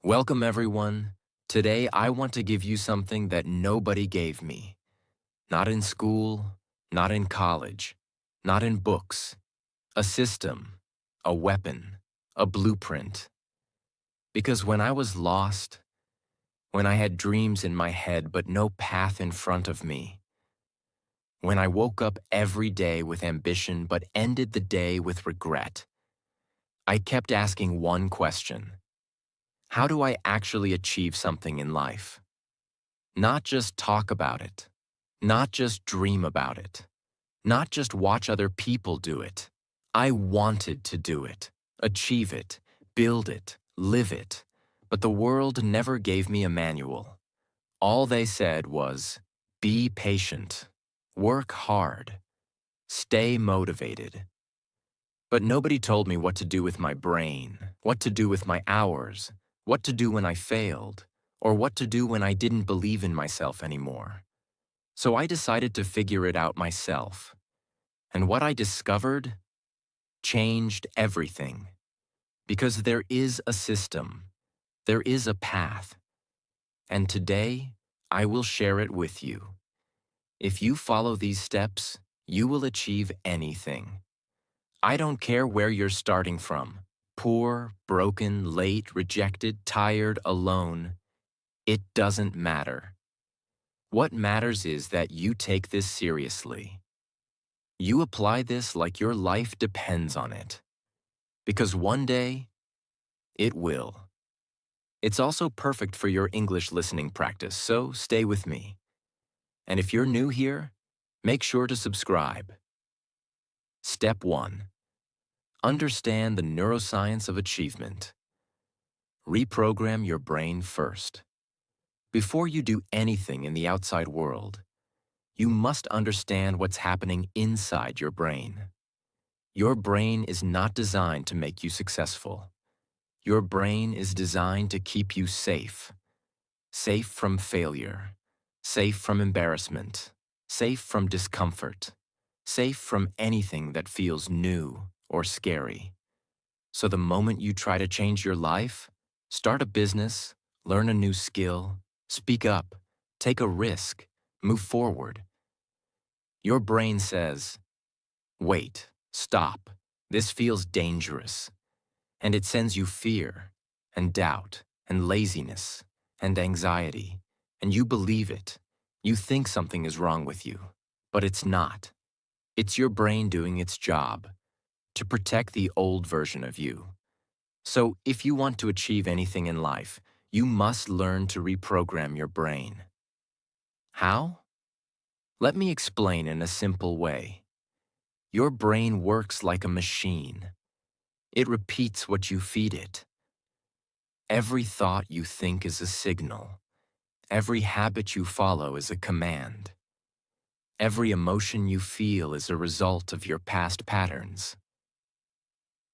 Welcome, everyone. Today, I want to give you something that nobody gave me. Not in school, not in college, not in books. A system, a weapon, a blueprint. Because when I was lost, when I had dreams in my head but no path in front of me, when I woke up every day with ambition but ended the day with regret, I kept asking one question. How do I actually achieve something in life? Not just talk about it, not just dream about it, not just watch other people do it. I wanted to do it, achieve it, build it, live it, but the world never gave me a manual. All they said was, be patient, work hard, stay motivated. But nobody told me what to do with my brain, what to do with my hours, what to do when I failed, or what to do when I didn't believe in myself anymore. So I decided to figure it out myself. And what I discovered changed everything. Because there is a system, there is a path. And today, I will share it with you. If you follow these steps, you will achieve anything. I don't care where you're starting from. Poor, broken, late, rejected, tired, alone. It doesn't matter. What matters is that you take this seriously. You apply this like your life depends on it. Because one day, it will. It's also perfect for your English listening practice, so stay with me. And if you're new here, make sure to subscribe. Step 1. Understand the neuroscience of achievement. Reprogram your brain first. Before you do anything in the outside world, you must understand what's happening inside your brain. Your brain is not designed to make you successful. Your brain is designed to keep you safe. Safe from failure. Safe from embarrassment. Safe from discomfort. Safe from anything that feels new or scary. So the moment you try to change your life, start a business, learn a new skill, speak up, take a risk, move forward, your brain says, wait, stop, this feels dangerous. And it sends you fear and doubt and laziness and anxiety, and you believe it. You think something is wrong with you, but it's not. It's your brain doing its job to protect the old version of you. So if you want to achieve anything in life, you must learn to reprogram your brain. How? Let me explain in a simple way. Your brain works like a machine. It repeats what you feed it. Every thought you think is a signal. Every habit you follow is a command. Every emotion you feel is a result of your past patterns.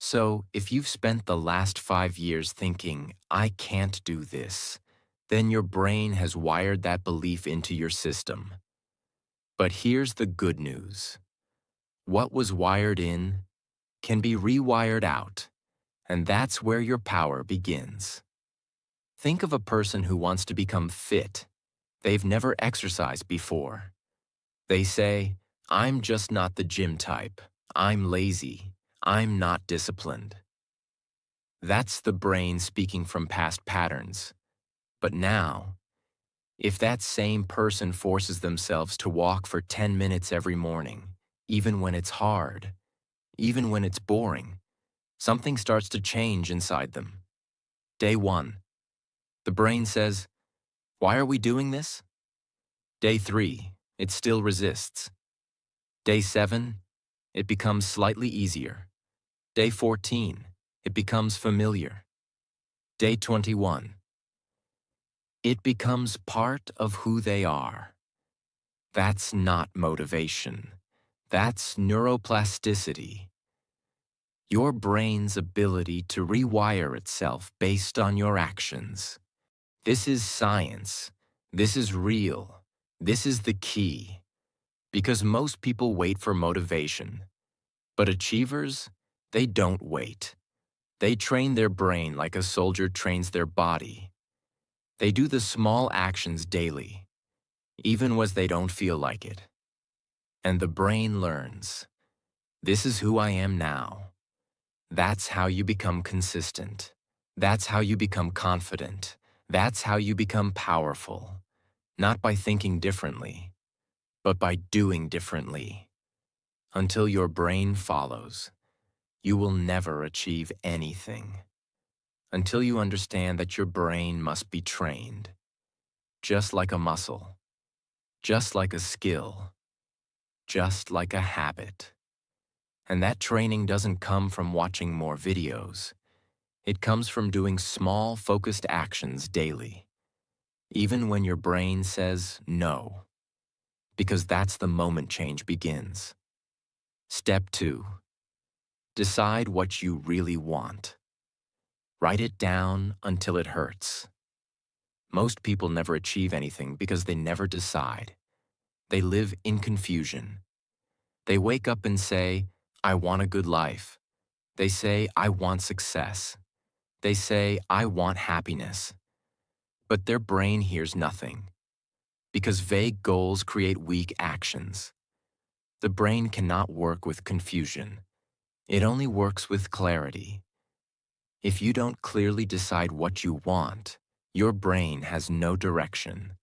So, if you've spent the last 5 years thinking, I can't do this, then your brain has wired that belief into your system. But here's the good news. What was wired in can be rewired out, and that's where your power begins. Think of a person who wants to become fit. They've never exercised before. They say, I'm just not the gym type. I'm lazy. I'm not disciplined. That's the brain speaking from past patterns. But now, if that same person forces themselves to walk for 10 minutes every morning, even when it's hard, even when it's boring, something starts to change inside them. Day 1. The brain says, why are we doing this? Day 3. It still resists. Day 7. It becomes slightly easier. Day 14. It becomes familiar. Day 21. It becomes part of who they are. That's not motivation. That's neuroplasticity. Your brain's ability to rewire itself based on your actions. This is science. This is real. This is the key. Because most people wait for motivation. But achievers, they don't wait. They train their brain like a soldier trains their body. They do the small actions daily, even when they don't feel like it. And the brain learns, this is who I am now. That's how you become consistent. That's how you become confident. That's how you become powerful. Not by thinking differently, but by doing differently. Until your brain follows, you will never achieve anything. Until you understand that your brain must be trained, just like a muscle, just like a skill, just like a habit. And that training doesn't come from watching more videos. It comes from doing small, focused actions daily, even when your brain says no, because that's the moment change begins. Step 2. Decide what you really want. Write it down until it hurts. Most people never achieve anything because they never decide. They live in confusion. They wake up and say, I want a good life. They say, I want success. They say, I want happiness. But their brain hears nothing, because vague goals create weak actions. The brain cannot work with confusion. It only works with clarity. If you don't clearly decide what you want, your brain has no direction.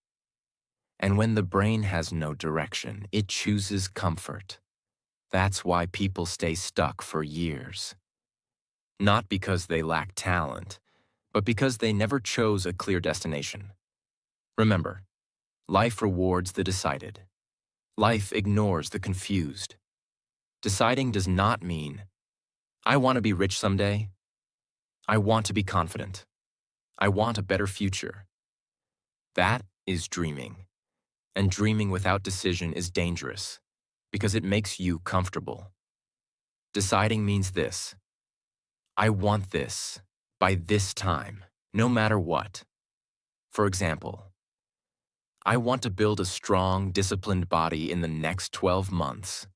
And when the brain has no direction, it chooses comfort. That's why people stay stuck for years. Not because they lack talent, but because they never chose a clear destination. Remember, life rewards the decided. Life ignores the confused. Deciding does not mean, I want to be rich someday. I want to be confident. I want a better future. That is dreaming. And dreaming without decision is dangerous because it makes you comfortable. Deciding means this: I want this by this time, no matter what. For example, I want to build a strong, disciplined body in the next 12 months.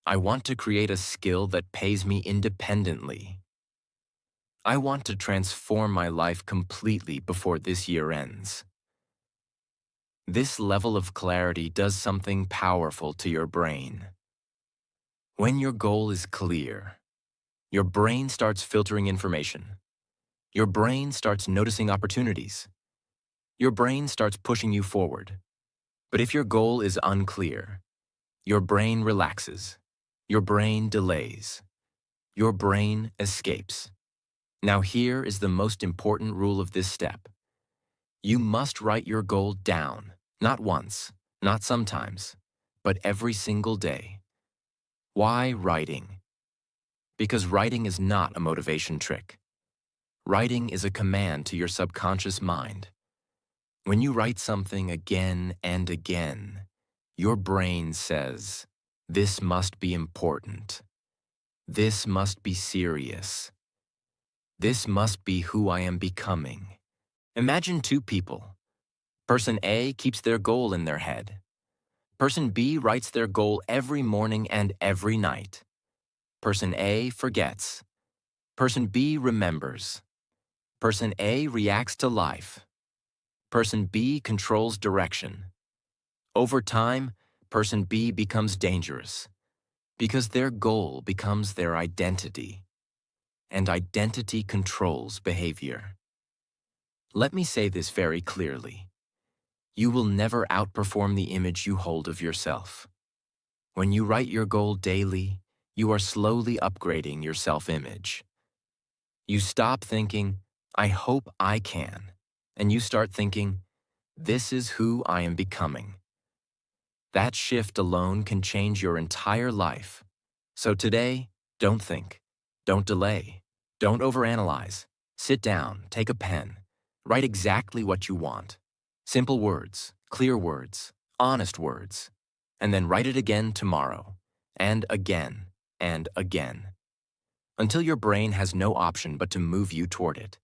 I want to create a skill that pays me independently. I want to transform my life completely before this year ends. This level of clarity does something powerful to your brain. When your goal is clear, your brain starts filtering information. Your brain starts noticing opportunities. Your brain starts pushing you forward. But if your goal is unclear, your brain relaxes. Your brain delays. Your brain escapes. Now here is the most important rule of this step. You must write your goal down, not once, not sometimes, but every single day. Why writing? Because writing is not a motivation trick. Writing is a command to your subconscious mind. When you write something again and again, your brain says, this must be important. This must be serious. This must be who I am becoming. Imagine two people. Person A keeps their goal in their head. Person B writes their goal every morning and every night. Person A forgets. Person B remembers. Person A reacts to life. Person B controls direction. Over time, person B becomes dangerous because their goal becomes their identity, and identity controls behavior. Let me say this very clearly. You will never outperform the image you hold of yourself. When you write your goal daily, you are slowly upgrading your self-image. You stop thinking, I hope I can, and you start thinking, this is who I am becoming. That shift alone can change your entire life. So today, don't think, don't delay, don't overanalyze. Sit down, take a pen, write exactly what you want. Simple words, clear words, honest words. And then write it again tomorrow, and again, until your brain has no option but to move you toward it.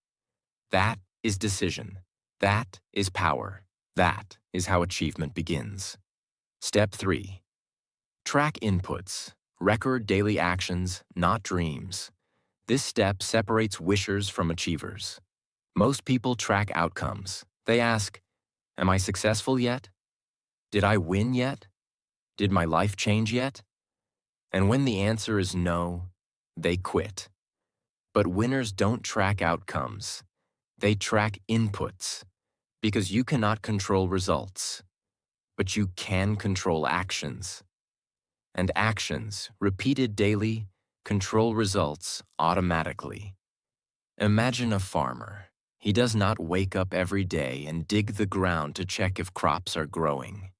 That is decision. That is power. That is how achievement begins. Step 3. Track inputs. Record daily actions, not dreams. This step separates wishers from achievers. Most people track outcomes. They ask, am I successful yet? Did I win yet? Did my life change yet? And when the answer is no, they quit. But winners don't track outcomes. They track inputs, because you cannot control results, but you can control actions. And actions, repeated daily, control results automatically. Imagine a farmer. He does not wake up every day and dig the ground to check if crops are growing.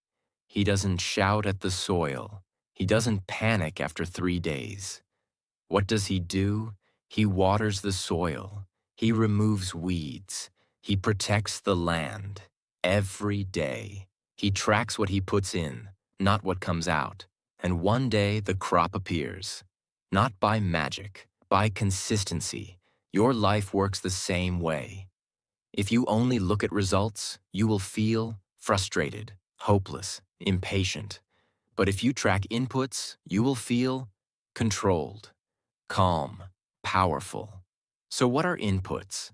He doesn't shout at the soil. He doesn't panic after 3 days. What does he do? He waters the soil. He removes weeds. He protects the land. Every day. He tracks what he puts in, not what comes out. And one day the crop appears. Not by magic, by consistency. Your life works the same way. If you only look at results, you will feel frustrated, hopeless, impatient. But if you track inputs, you will feel controlled, calm, powerful. So what are inputs?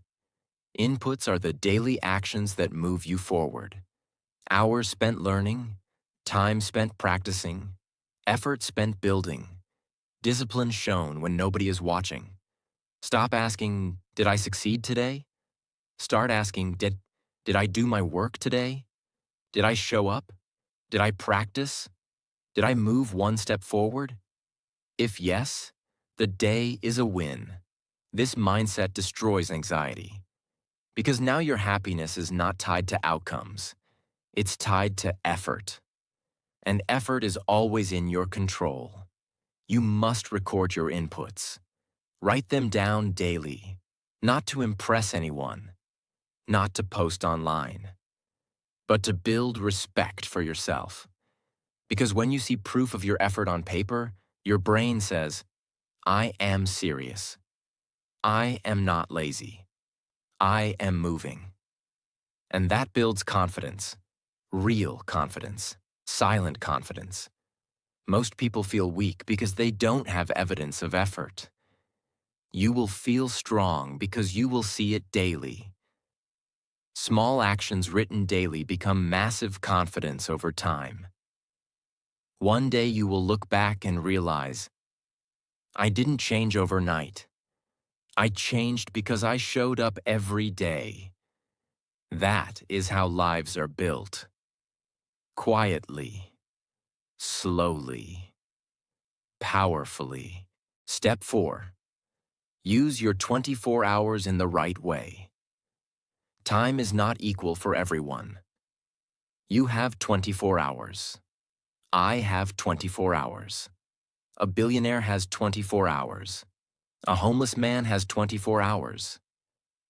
Inputs are the daily actions that move you forward. Hours spent learning, time spent practicing, effort spent building, discipline shown when nobody is watching. Stop asking, did I succeed today? Start asking, did I do my work today? Did I show up? Did I practice? Did I move one step forward? If yes, the day is a win. This mindset destroys anxiety. Because now your happiness is not tied to outcomes. It's tied to effort. And effort is always in your control. You must record your inputs. Write them down daily. Not to impress anyone. Not to post online. But to build respect for yourself. Because when you see proof of your effort on paper, your brain says, I am serious. I am not lazy. I am moving. And that builds confidence. Real confidence. Silent confidence. Most people feel weak because they don't have evidence of effort. You will feel strong because you will see it daily. Small actions written daily become massive confidence over time. One day you will look back and realize, I didn't change overnight. I changed because I showed up every day. That is how lives are built. Quietly, slowly, powerfully. Step 4. Use your 24 hours in the right way. Time is not equal for everyone. You have 24 hours. I have 24 hours. A billionaire has 24 hours. A homeless man has 24 hours.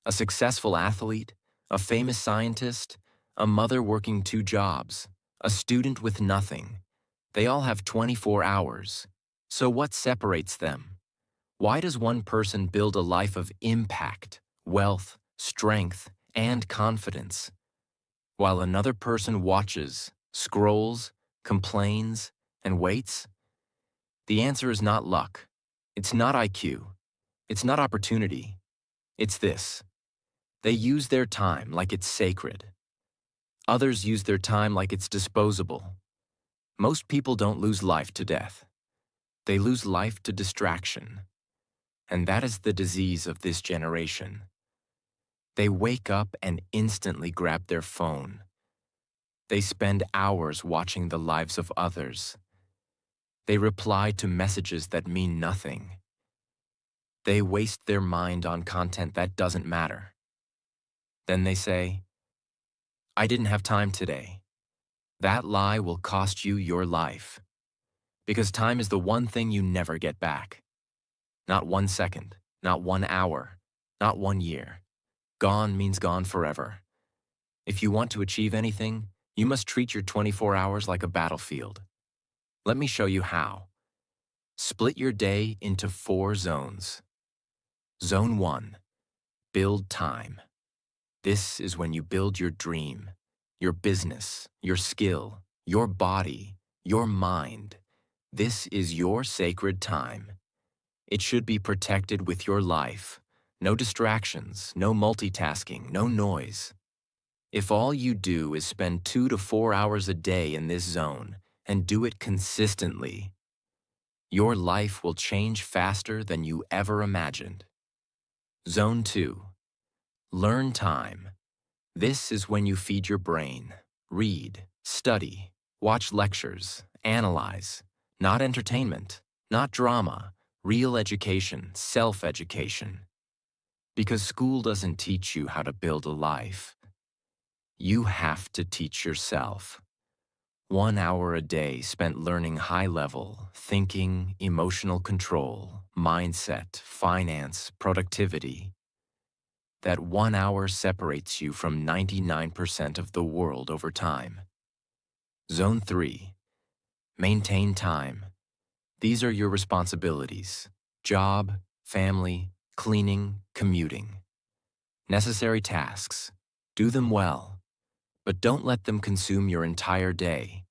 A successful athlete, a famous scientist, a mother working 2 jobs, a student with nothing. They all have 24 hours. So what separates them? Why does one person build a life of impact, wealth, strength, and confidence, while another person watches, scrolls, complains, and waits? The answer is not luck. It's not IQ. It's not opportunity. It's this. They use their time like it's sacred. Others use their time like it's disposable. Most people don't lose life to death. They lose life to distraction. And that is the disease of this generation. They wake up and instantly grab their phone. They spend hours watching the lives of others. They reply to messages that mean nothing. They waste their mind on content that doesn't matter. Then they say, I didn't have time today. That lie will cost you your life. Because time is the one thing you never get back. Not 1 second, not 1 hour, not 1 year. Gone means gone forever. If you want to achieve anything, you must treat your 24 hours like a battlefield. Let me show you how. Split your day into 4 zones. Zone 1, build time. This is when you build your dream, your business, your skill, your body, your mind. This is your sacred time. It should be protected with your life. No distractions, no multitasking, no noise. If all you do is spend 2 to 4 hours a day in this zone and do it consistently, your life will change faster than you ever imagined. Zone 2. Learn time. This is when you feed your brain. Read, study, watch lectures, analyze. Not entertainment, not drama, real education, self-education. Because school doesn't teach you how to build a life. You have to teach yourself. 1 hour a day spent learning high-level, thinking, emotional control, mindset, finance, productivity. That 1 hour separates you from 99% of the world over time. Zone 3. Maintain time. These are your responsibilities: job, family, cleaning, commuting. Necessary tasks. Do them well, but don't let them consume your entire day.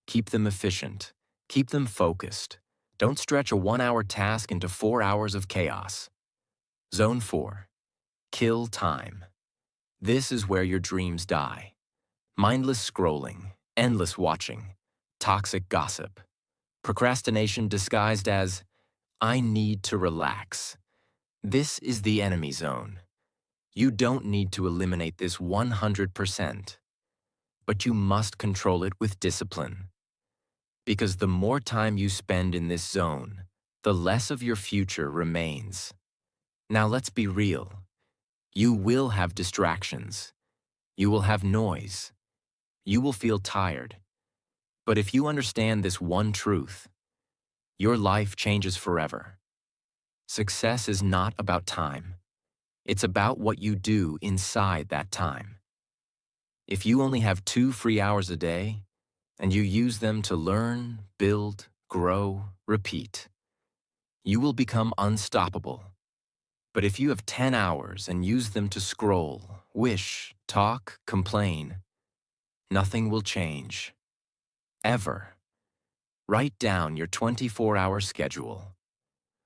Keep them efficient. Keep them focused. Don't stretch a 1 hour task into 4 hours of chaos. Zone 4. Kill time. This is where your dreams die. Mindless scrolling, endless watching, toxic gossip. Procrastination disguised as, I need to relax. This is the enemy zone. You don't need to eliminate this 100%, but you must control it with discipline. Because the more time you spend in this zone, the less of your future remains. Now let's be real. You will have distractions. You will have noise. You will feel tired. But if you understand this one truth, your life changes forever. Success is not about time. It's about what you do inside that time. If you only have 2 free hours a day, and you use them to learn, build, grow, repeat, you will become unstoppable. But if you have 10 hours and use them to scroll, wish, talk, complain, nothing will change. Ever. Write down your 24-hour schedule.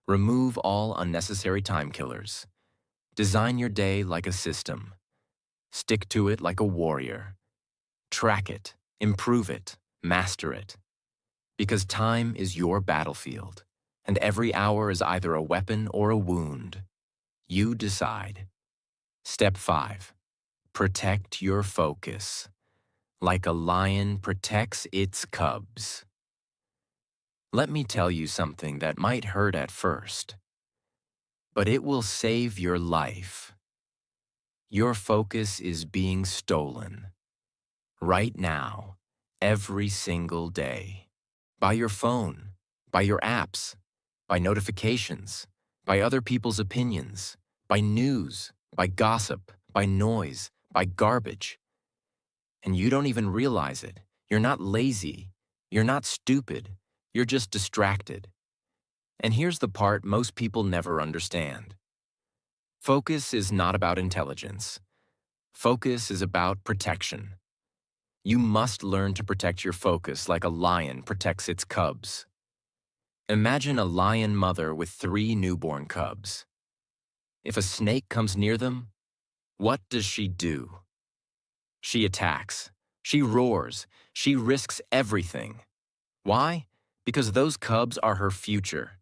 Remove all unnecessary time killers. Design your day like a system. Stick to it like a warrior. Track it, improve it, master it. Because time is your battlefield, and every hour is either a weapon or a wound. You decide. Step 5. Protect your focus. Like a lion protects its cubs. Let me tell you something that might hurt at first, but it will save your life. Your focus is being stolen. Right now, every single day. By your phone, by your apps, by notifications, by other people's opinions, by news, by gossip, by noise, by garbage. And you don't even realize it. You're not lazy. You're not stupid. You're just distracted. And here's the part most people never understand. Focus is not about intelligence. Focus is about protection. You must learn to protect your focus like a lion protects its cubs. Imagine a lion mother with 3 newborn cubs. If a snake comes near them, what does she do? She attacks. She roars. She risks everything. Why? Because those cubs are her future.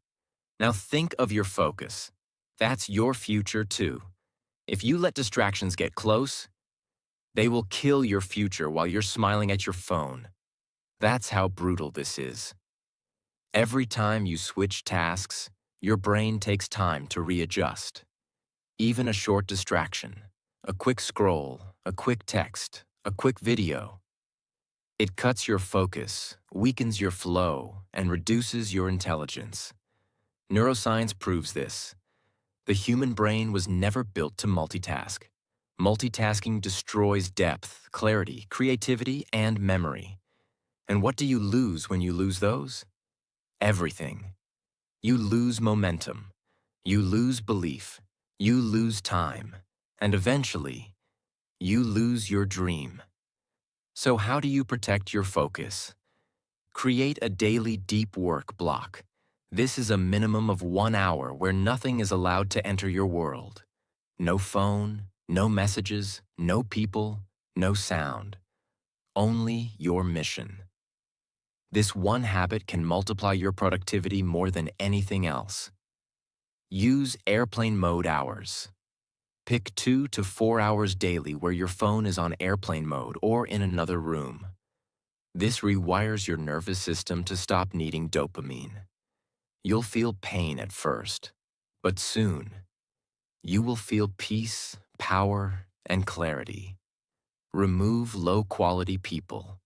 Now think of your focus. That's your future too. If you let distractions get close, they will kill your future while you're smiling at your phone. That's how brutal this is. Every time you switch tasks, your brain takes time to readjust. Even a short distraction, a quick scroll, a quick text, a quick video. It cuts your focus, weakens your flow, and reduces your intelligence. Neuroscience proves this. The human brain was never built to multitask. Multitasking destroys depth, clarity, creativity, and memory. And what do you lose when you lose those? Everything. You lose momentum. You lose belief. You lose time. And eventually, you lose your dream. So how do you protect your focus? Create a daily deep work block. This is a minimum of 1 hour where nothing is allowed to enter your world. No phone, no messages, no people, no sound. Only your mission. This one habit can multiply your productivity more than anything else. Use airplane mode hours. Pick 2 to 4 hours daily where your phone is on airplane mode or in another room. This rewires your nervous system to stop needing dopamine. You'll feel pain at first, but soon, you will feel peace, power, and clarity. Remove low-quality people.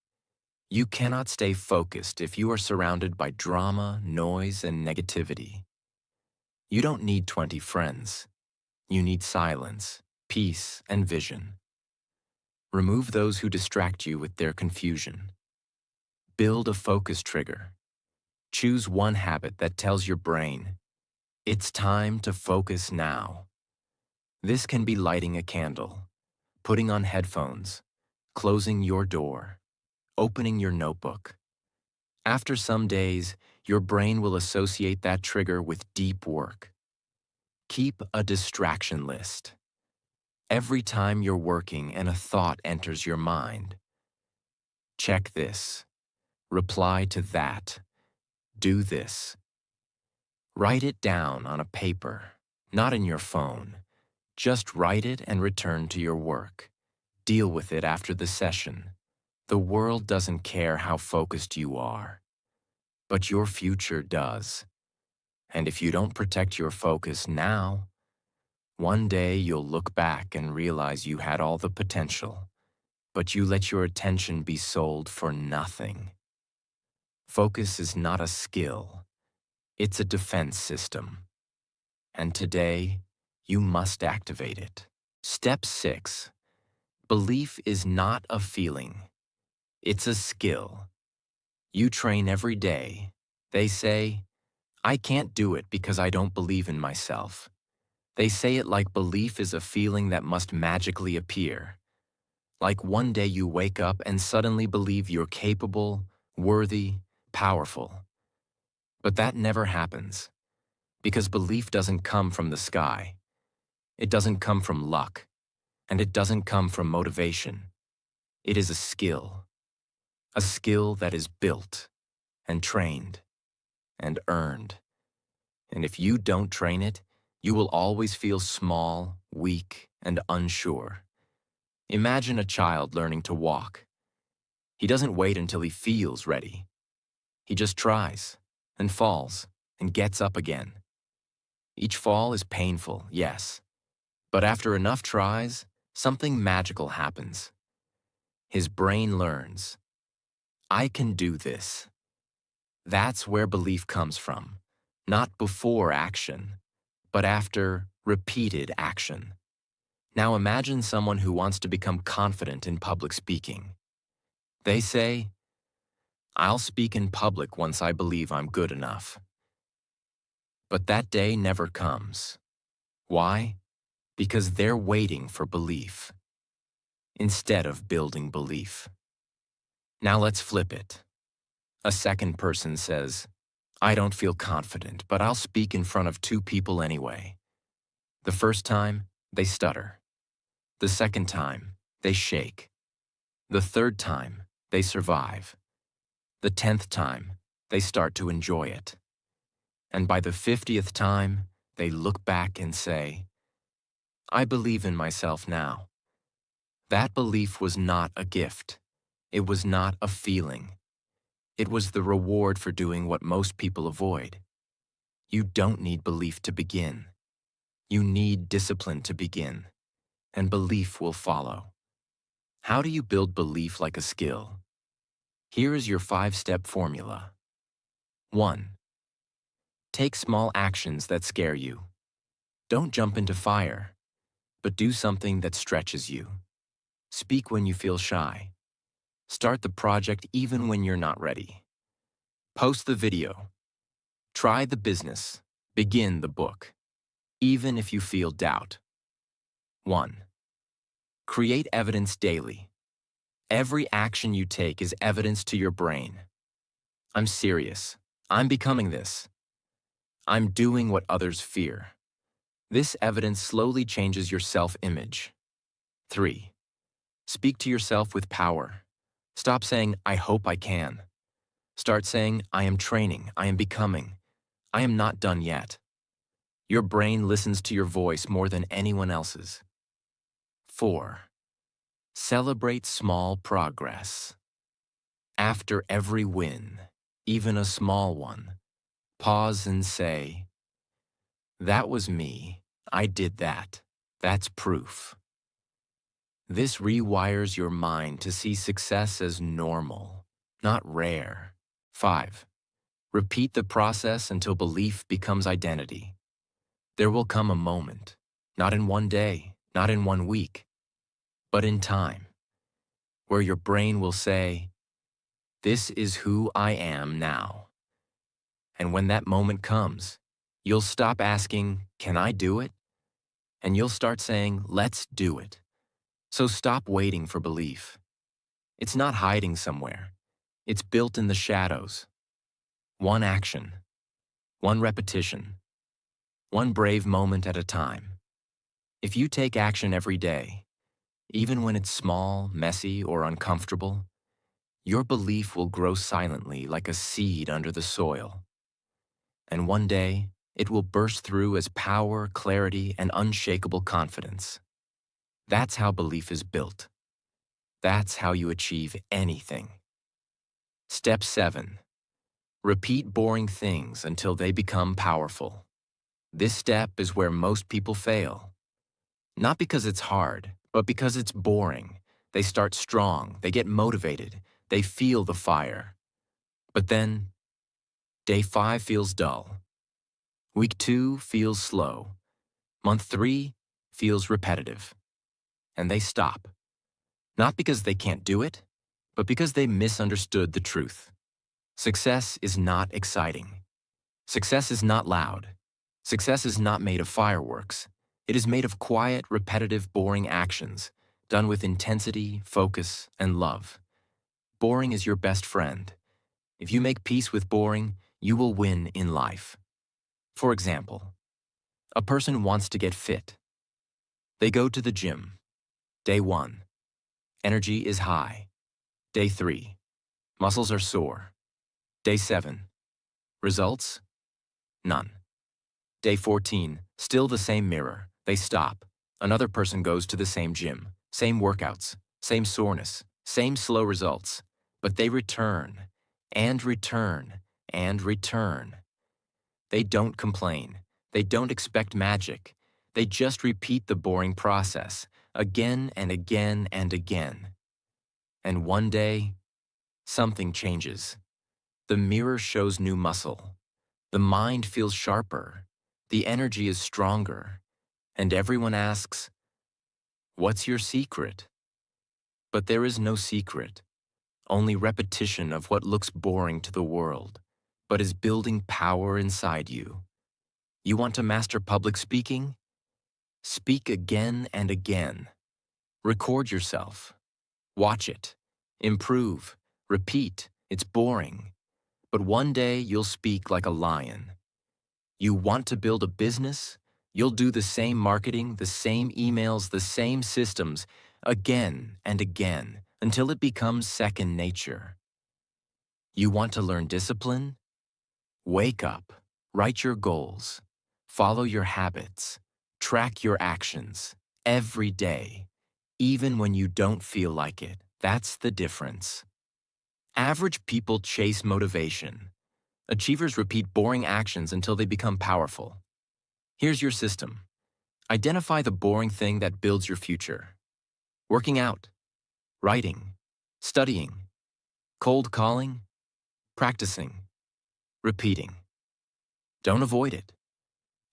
You cannot stay focused if you are surrounded by drama, noise, and negativity. You don't need 20 friends. You need silence, peace, and vision. Remove those who distract you with their confusion. Build a focus trigger. Choose one habit that tells your brain, it's time to focus now. This can be lighting a candle, putting on headphones, closing your door, opening your notebook. After some days, your brain will associate that trigger with deep work. Keep a distraction list. Every time you're working and a thought enters your mind, check this, reply to that, do this. Write it down on a paper, not in your phone. Just write it and return to your work. Deal with it after the session. The world doesn't care how focused you are, but your future does. And if you don't protect your focus now, one day you'll look back and realize you had all the potential, but you let your attention be sold for nothing. Focus is not a skill, it's a defense system. And today, you must activate it. Step 6. Belief is not a feeling. It's a skill. You train every day. They say, I can't do it because I don't believe in myself. They say it like belief is a feeling that must magically appear. Like one day you wake up and suddenly believe you're capable, worthy, powerful. But that never happens, because belief doesn't come from the sky. It doesn't come from luck, and it doesn't come from motivation. It is a skill that is built and trained and earned. And if you don't train it, you will always feel small, weak, and unsure. Imagine a child learning to walk. He doesn't wait until he feels ready. He just tries, and falls, and gets up again. Each fall is painful, yes, but after enough tries, something magical happens. His brain learns, I can do this. That's where belief comes from, not before action, but after repeated action. Now imagine someone who wants to become confident in public speaking. They say, I'll speak in public once I believe I'm good enough. But that day never comes. Why? Because they're waiting for belief instead of building belief. Now let's flip it. A second person says, I don't feel confident, but I'll speak in front of 2 people anyway. The first time, they stutter. The second time, they shake. The third time, they survive. The 10th time, they start to enjoy it. And by the 50th time, they look back and say, I believe in myself now. That belief was not a gift. It was not a feeling. It was the reward for doing what most people avoid. You don't need belief to begin. You need discipline to begin, and belief will follow. How do you build belief like a skill? Here is your 5-step formula. 1. Take small actions that scare you. Don't jump into fire, but do something that stretches you. Speak when you feel shy. Start the project even when you're not ready. Post the video. Try the business. Begin the book. Even if you feel doubt. 1. Create evidence daily. Every action you take is evidence to your brain. I'm serious. I'm becoming this. I'm doing what others fear. This evidence slowly changes your self-image. 3. Speak to yourself with power. Stop saying, I hope I can. Start saying, I am training, I am becoming. I am not done yet. Your brain listens to your voice more than anyone else's. 4. Celebrate small progress. After every win, even a small one, pause and say, that was me. I did that. That's proof. This rewires your mind to see success as normal, not rare. 5. Repeat the process until belief becomes identity. There will come a moment, not in one day, not in one week, but in time, where your brain will say, this is who I am now. And when that moment comes, you'll stop asking, can I do it? And you'll start saying, let's do it. So stop waiting for belief. It's not hiding somewhere. It's built in the shadows. One action, one repetition, one brave moment at a time. If you take action every day, even when it's small, messy, or uncomfortable, your belief will grow silently like a seed under the soil. And one day, it will burst through as power, clarity, and unshakable confidence. That's how belief is built. That's how you achieve anything. Step 7. Repeat boring things until they become powerful. This step is where most people fail. Not because it's hard, but because it's boring. They start strong, they get motivated, they feel the fire. But then, day 5 feels dull. Week 2 feels slow. Month 3 feels repetitive. And they stop. Not because they can't do it, but because they misunderstood the truth. Success is not exciting. Success is not loud. Success is not made of fireworks. It is made of quiet, repetitive, boring actions, done with intensity, focus, and love. Boring is your best friend. If you make peace with boring, you will win in life. For example, a person wants to get fit. They go to the gym. Day 1. Energy is high. Day 3. Muscles are sore. Day 7. Results? None. Day 14. Still the same mirror. They stop. Another person goes to the same gym. Same workouts. Same soreness. Same slow results. But they return. And return. And return. They don't complain. They don't expect magic. They just repeat the boring process. Again and again and again. And one day, something changes. The mirror shows new muscle. The mind feels sharper. The energy is stronger. And everyone asks, what's your secret? But there is no secret, only repetition of what looks boring to the world, but is building power inside you. You want to master public speaking? Speak again and again. Record yourself. Watch it. Improve. Repeat. It's boring. But one day you'll speak like a lion. You want to build a business? You'll do the same marketing, the same emails, the same systems, again and again, until it becomes second nature. You want to learn discipline? Wake up, write your goals, follow your habits, track your actions, every day, even when you don't feel like it. That's the difference. Average people chase motivation. Achievers repeat boring actions until they become powerful. Here's your system. Identify the boring thing that builds your future. Working out, writing, studying, cold calling, practicing, repeating. Don't avoid it.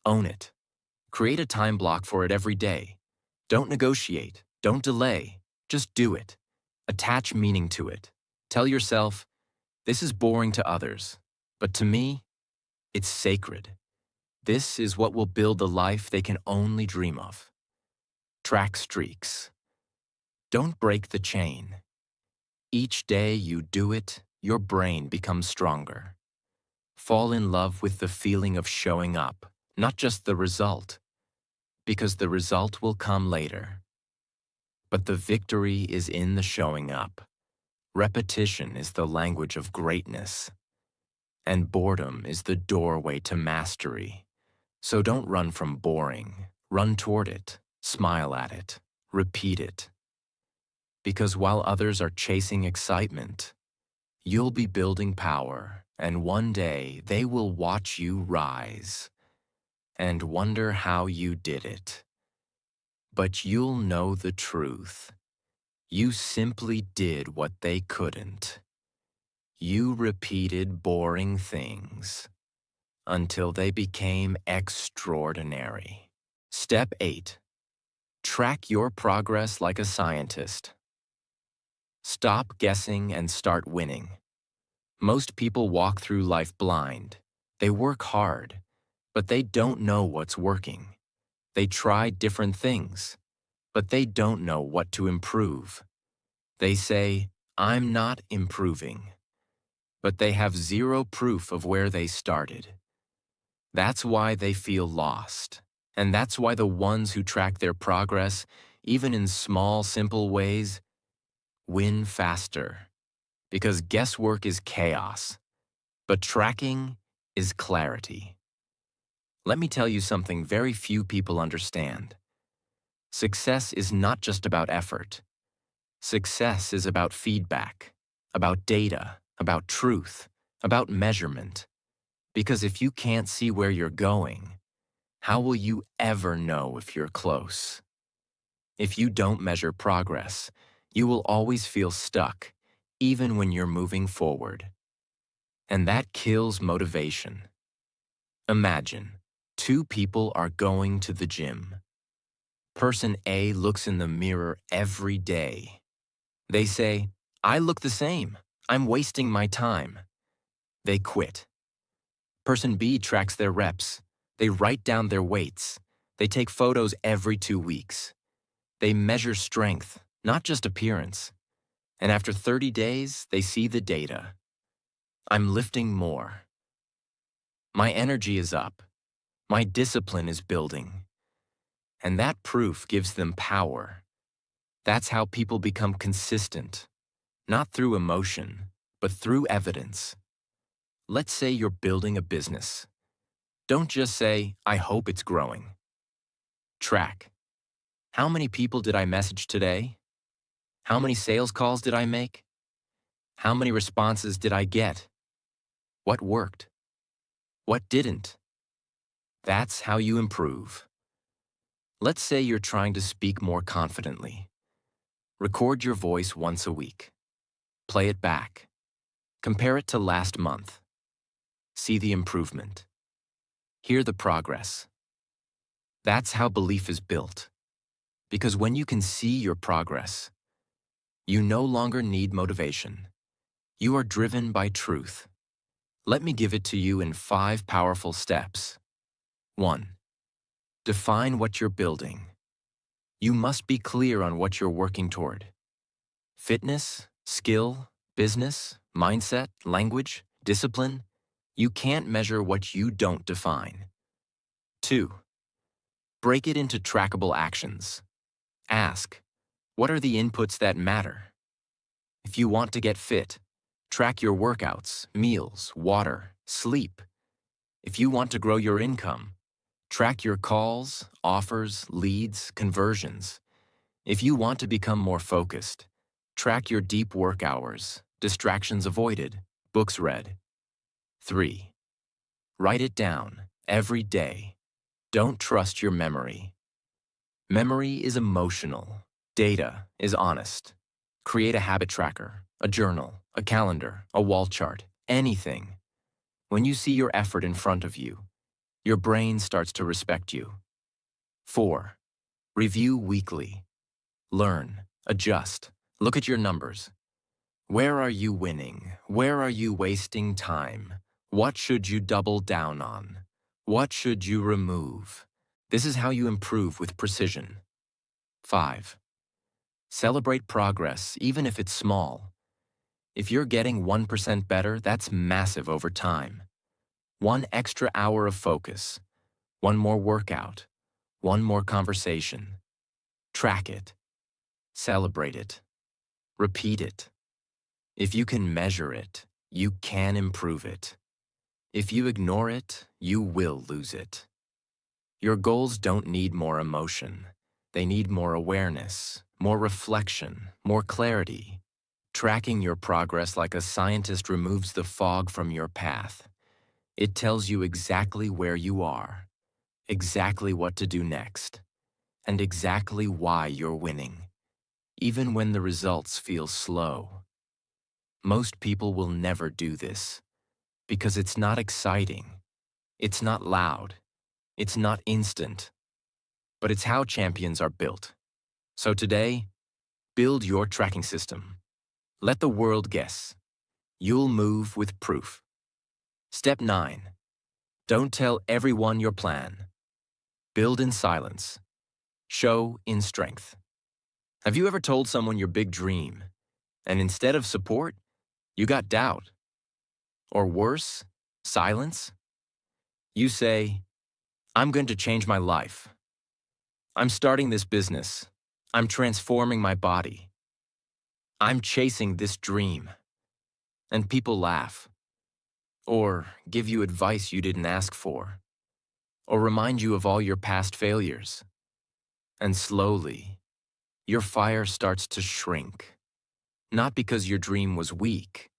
Own it. Create a time block for it every day. Don't negotiate. Don't delay. Just do it. Attach meaning to it. Tell yourself, this is boring to others, but to me, it's sacred. This is what will build the life they can only dream of. Track streaks. Don't break the chain. Each day you do it, your brain becomes stronger. Fall in love with the feeling of showing up, not just the result, because the result will come later. But the victory is in the showing up. Repetition is the language of greatness, and boredom is the doorway to mastery. So don't run from boring. Run toward it, smile at it, repeat it. Because while others are chasing excitement, you'll be building power, and one day they will watch you rise and wonder how you did it. But you'll know the truth. You simply did what they couldn't. You repeated boring things until they became extraordinary. Step 8. Track your progress like a scientist. Stop guessing and start winning. Most people walk through life blind. They work hard, but they don't know what's working. They try different things, but they don't know what to improve. They say, "I'm not improving," but they have zero proof of where they started. That's why they feel lost. And that's why the ones who track their progress, even in small, simple ways, win faster. Because guesswork is chaos, but tracking is clarity. Let me tell you something very few people understand. Success is not just about effort. Success is about feedback, about data, about truth, about measurement. Because if you can't see where you're going, how will you ever know if you're close? If you don't measure progress, you will always feel stuck, even when you're moving forward. And that kills motivation. Imagine, two people are going to the gym. Person A looks in the mirror every day. They say, "I look the same. I'm wasting my time." They quit. Person B tracks their reps. They write down their weights. They take photos every 2 weeks. They measure strength, not just appearance. And after 30 days, they see the data. I'm lifting more. My energy is up. My discipline is building. And that proof gives them power. That's how people become consistent, not through emotion, but through evidence. Let's say you're building a business. Don't just say, "I hope it's growing." Track. How many people did I message today? How many sales calls did I make? How many responses did I get? What worked? What didn't? That's how you improve. Let's say you're trying to speak more confidently. Record your voice once a week. Play it back. Compare it to last month. See the improvement. Hear the progress. That's how belief is built. Because when you can see your progress, you no longer need motivation. You are driven by truth. Let me give it to you in 5 powerful steps. 1. Define what you're building. You must be clear on what you're working toward. Fitness, skill, business, mindset, language, discipline. You can't measure what you don't define. 2. Break it into trackable actions. Ask, what are the inputs that matter? If you want to get fit, track your workouts, meals, water, sleep. If you want to grow your income, track your calls, offers, leads, conversions. If you want to become more focused, track your deep work hours, distractions avoided, books read. 3. Write it down every day. Don't trust your memory. Memory is emotional. Data is honest. Create a habit tracker, a journal, a calendar, a wall chart, anything. When you see your effort in front of you, your brain starts to respect you. 4. Review weekly. Learn, adjust, look at your numbers. Where are you winning? Where are you wasting time? What should you double down on? What should you remove? This is how you improve with precision. 5. Celebrate progress, even if it's small. If you're getting 1% better, that's massive over time. One extra hour of focus, one more workout, one more conversation. Track it, celebrate it, repeat it. If you can measure it, you can improve it. If you ignore it, you will lose it. Your goals don't need more emotion. They need more awareness, more reflection, more clarity. Tracking your progress like a scientist removes the fog from your path. It tells you exactly where you are, exactly what to do next, and exactly why you're winning, even when the results feel slow. Most people will never do this because it's not exciting, it's not loud, it's not instant, but it's how champions are built. So today, build your tracking system. Let the world guess. You'll move with proof. Step 9. Don't tell everyone your plan. Build in silence. Show in strength. Have you ever told someone your big dream, and instead of support, you got doubt? Or worse, silence? You say, I'm going to change my life. I'm starting this business. I'm transforming my body. I'm chasing this dream. And people laugh. Or give you advice you didn't ask for. Or remind you of all your past failures. And slowly, your fire starts to shrink. Not because your dream was weak,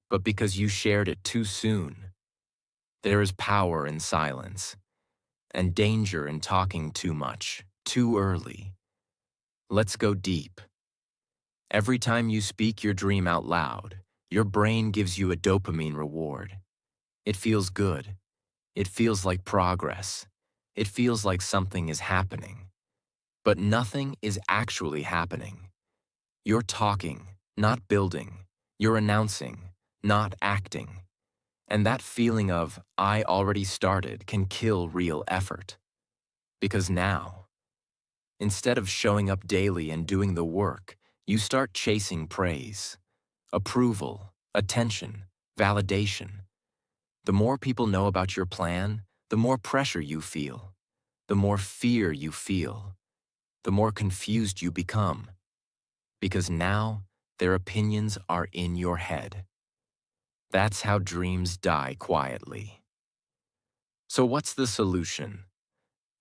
but because you shared it too soon. There is power in silence, and danger in talking too much, too early. Let's go deep. Every time you speak your dream out loud, your brain gives you a dopamine reward. It feels good. It feels like progress. It feels like something is happening. But nothing is actually happening. You're talking, not building. You're announcing, not acting. And that feeling of, I already started, can kill real effort. Because now, instead of showing up daily and doing the work, you start chasing praise, approval, attention, validation. The more people know about your plan, the more pressure you feel, the more fear you feel, the more confused you become. Because now, their opinions are in your head. That's how dreams die quietly. So what's the solution?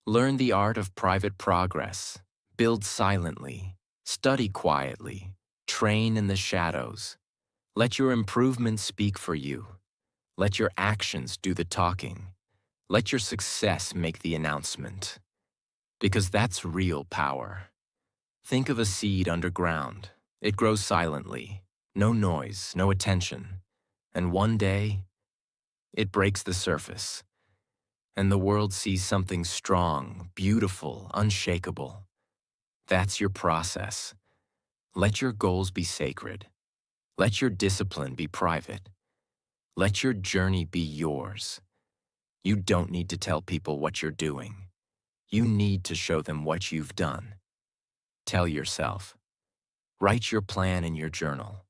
Learn the art of private progress. Build silently. Study quietly. Train in the shadows. Let your improvements speak for you. Let your actions do the talking. Let your success make the announcement. Because that's real power. Think of a seed underground. It grows silently. No noise, no attention. And one day, it breaks the surface. And the world sees something strong, beautiful, unshakable. That's your process. Let your goals be sacred. Let your discipline be private. Let your journey be yours. You don't need to tell people what you're doing. You need to show them what you've done. Tell yourself. Write your plan in your journal.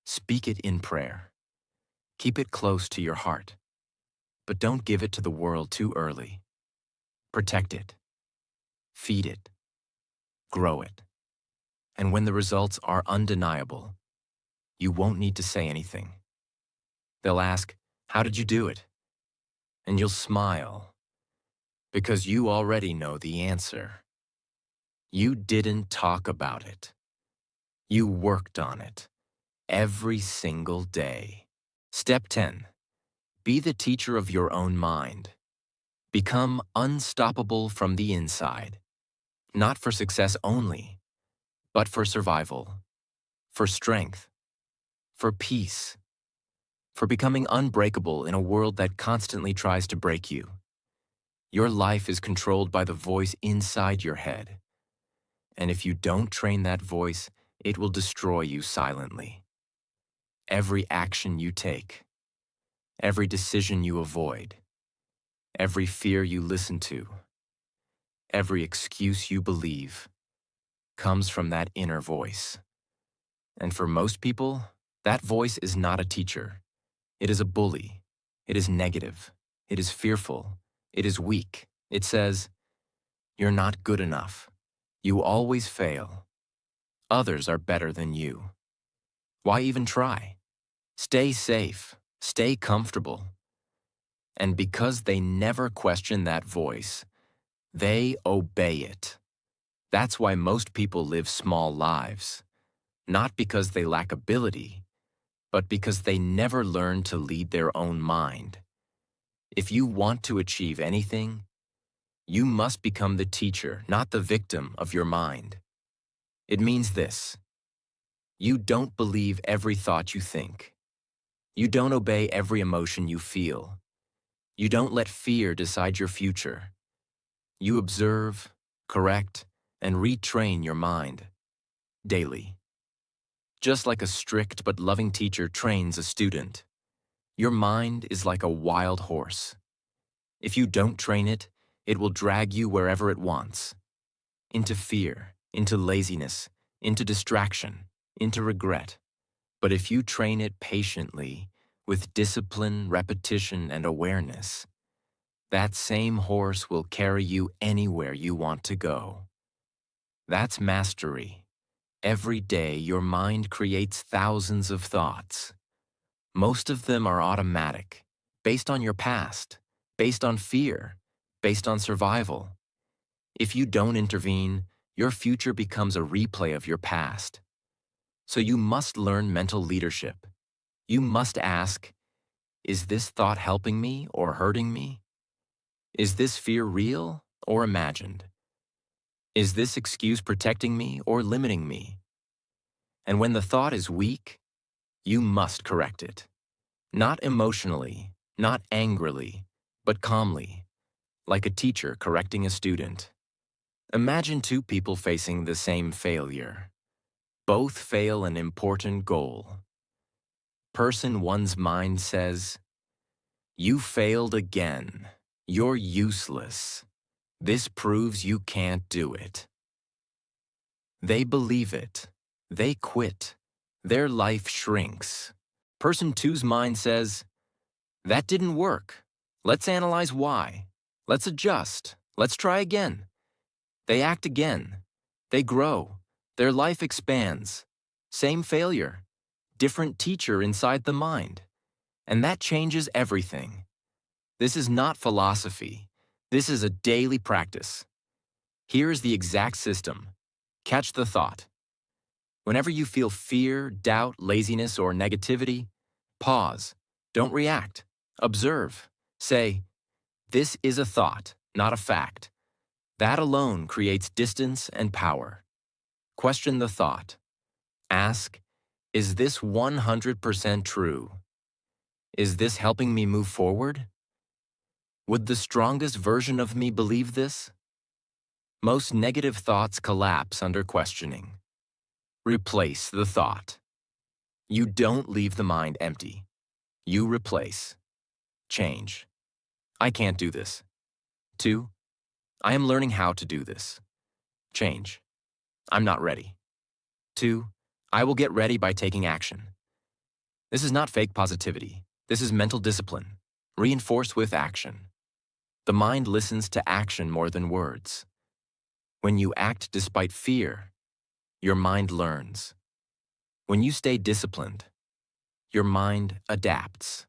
Speak it in prayer. Keep it close to your heart. But don't give it to the world too early. Protect it. Feed it. Grow it. And when the results are undeniable, you won't need to say anything. They'll ask, how did you do it? And you'll smile, because you already know the answer. You didn't talk about it. You worked on it every single day. Step 10. Be the teacher of your own mind. Become unstoppable from the inside. Not for success only, but for survival, for strength, for peace, for becoming unbreakable in a world that constantly tries to break you. Your life is controlled by the voice inside your head. And if you don't train that voice, it will destroy you silently. Every action you take, every decision you avoid, every fear you listen to, every excuse you believe, comes from that inner voice. And for most people, that voice is not a teacher. It is a bully. It is negative. It is fearful. It is weak. It says, "You're not good enough. You always fail. Others are better than you. Why even try? Stay safe. Stay comfortable." And because they never question that voice, they obey it. That's why most people live small lives. Not because they lack ability, but because they never learn to lead their own mind. If you want to achieve anything, you must become the teacher, not the victim of your mind. It means this: you don't believe every thought you think. You don't obey every emotion you feel. You don't let fear decide your future. You observe, correct, and retrain your mind daily. Just like a strict but loving teacher trains a student, your mind is like a wild horse. If you don't train it, it will drag you wherever it wants. Into fear, into laziness, into distraction, into regret. But if you train it patiently, with discipline, repetition, and awareness, that same horse will carry you anywhere you want to go. That's mastery. Every day, your mind creates thousands of thoughts. Most of them are automatic, based on your past, based on fear, based on survival. If you don't intervene, your future becomes a replay of your past. So you must learn mental leadership. You must ask, is this thought helping me or hurting me? Is this fear real or imagined? Is this excuse protecting me or limiting me? And when the thought is weak, you must correct it. Not emotionally, not angrily, but calmly, like a teacher correcting a student. Imagine two people facing the same failure. Both fail an important goal. Person one's mind says, "You failed again. You're useless. This proves you can't do it." They believe it. They quit. Their life shrinks. Person two's mind says, "That didn't work. Let's analyze why. Let's adjust. Let's try again." They act again. They grow. Their life expands. Same failure. Different teacher inside the mind. And that changes everything. This is not philosophy. This is a daily practice. Here is the exact system. Catch the thought. Whenever you feel fear, doubt, laziness, or negativity, pause. Don't react. Observe. Say, "This is a thought, not a fact." That alone creates distance and power. Question the thought. Ask, is this 100% true? Is this helping me move forward? Would the strongest version of me believe this? Most negative thoughts collapse under questioning. Replace the thought. You don't leave the mind empty. You replace. Change. I can't do this. 2. I am learning how to do this. Change. I'm not ready. 2. I will get ready by taking action. This is not fake positivity. This is mental discipline, reinforced with action. The mind listens to action more than words. When you act despite fear, your mind learns. When you stay disciplined, your mind adapts.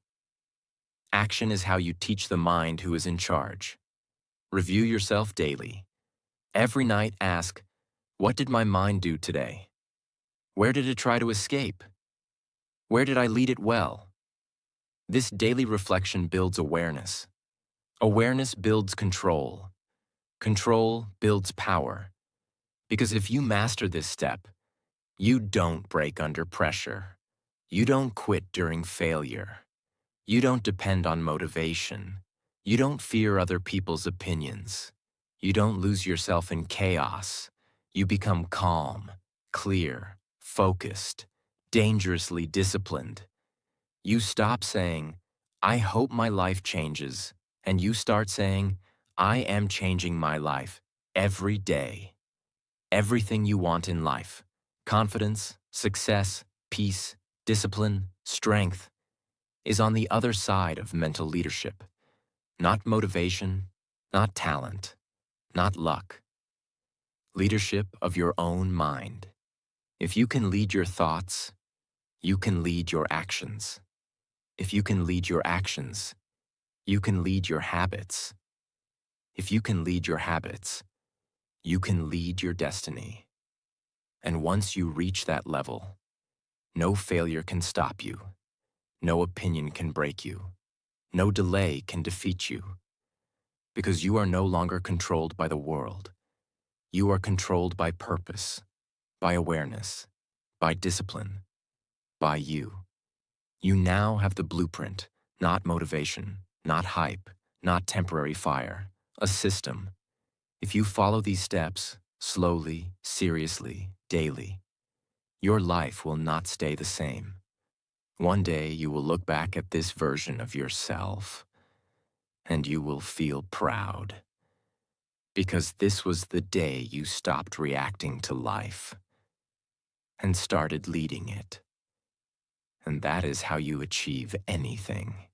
Action is how you teach the mind who is in charge. Review yourself daily. Every night ask, what did my mind do today? Where did it try to escape? Where did I lead it well? This daily reflection builds awareness. Awareness builds control. Control builds power. Because if you master this step, you don't break under pressure. You don't quit during failure. You don't depend on motivation. You don't fear other people's opinions. You don't lose yourself in chaos. You become calm, clear, focused, dangerously disciplined. You stop saying, "I hope my life changes," and you start saying, "I am changing my life every day." Everything you want in life, confidence, success, peace, discipline, strength, is on the other side of mental leadership. Not motivation, not talent, not luck. Leadership of your own mind. If you can lead your thoughts, you can lead your actions. If you can lead your actions, you can lead your habits. If you can lead your habits, you can lead your destiny. And once you reach that level, no failure can stop you. No opinion can break you. No delay can defeat you. Because you are no longer controlled by the world. You are controlled by purpose, by awareness, by discipline, by you. You now have the blueprint, not motivation, not hype, not temporary fire, a system. If you follow these steps, slowly, seriously, daily, your life will not stay the same. One day you will look back at this version of yourself and you will feel proud. Because this was the day you stopped reacting to life and started leading it. And that is how you achieve anything.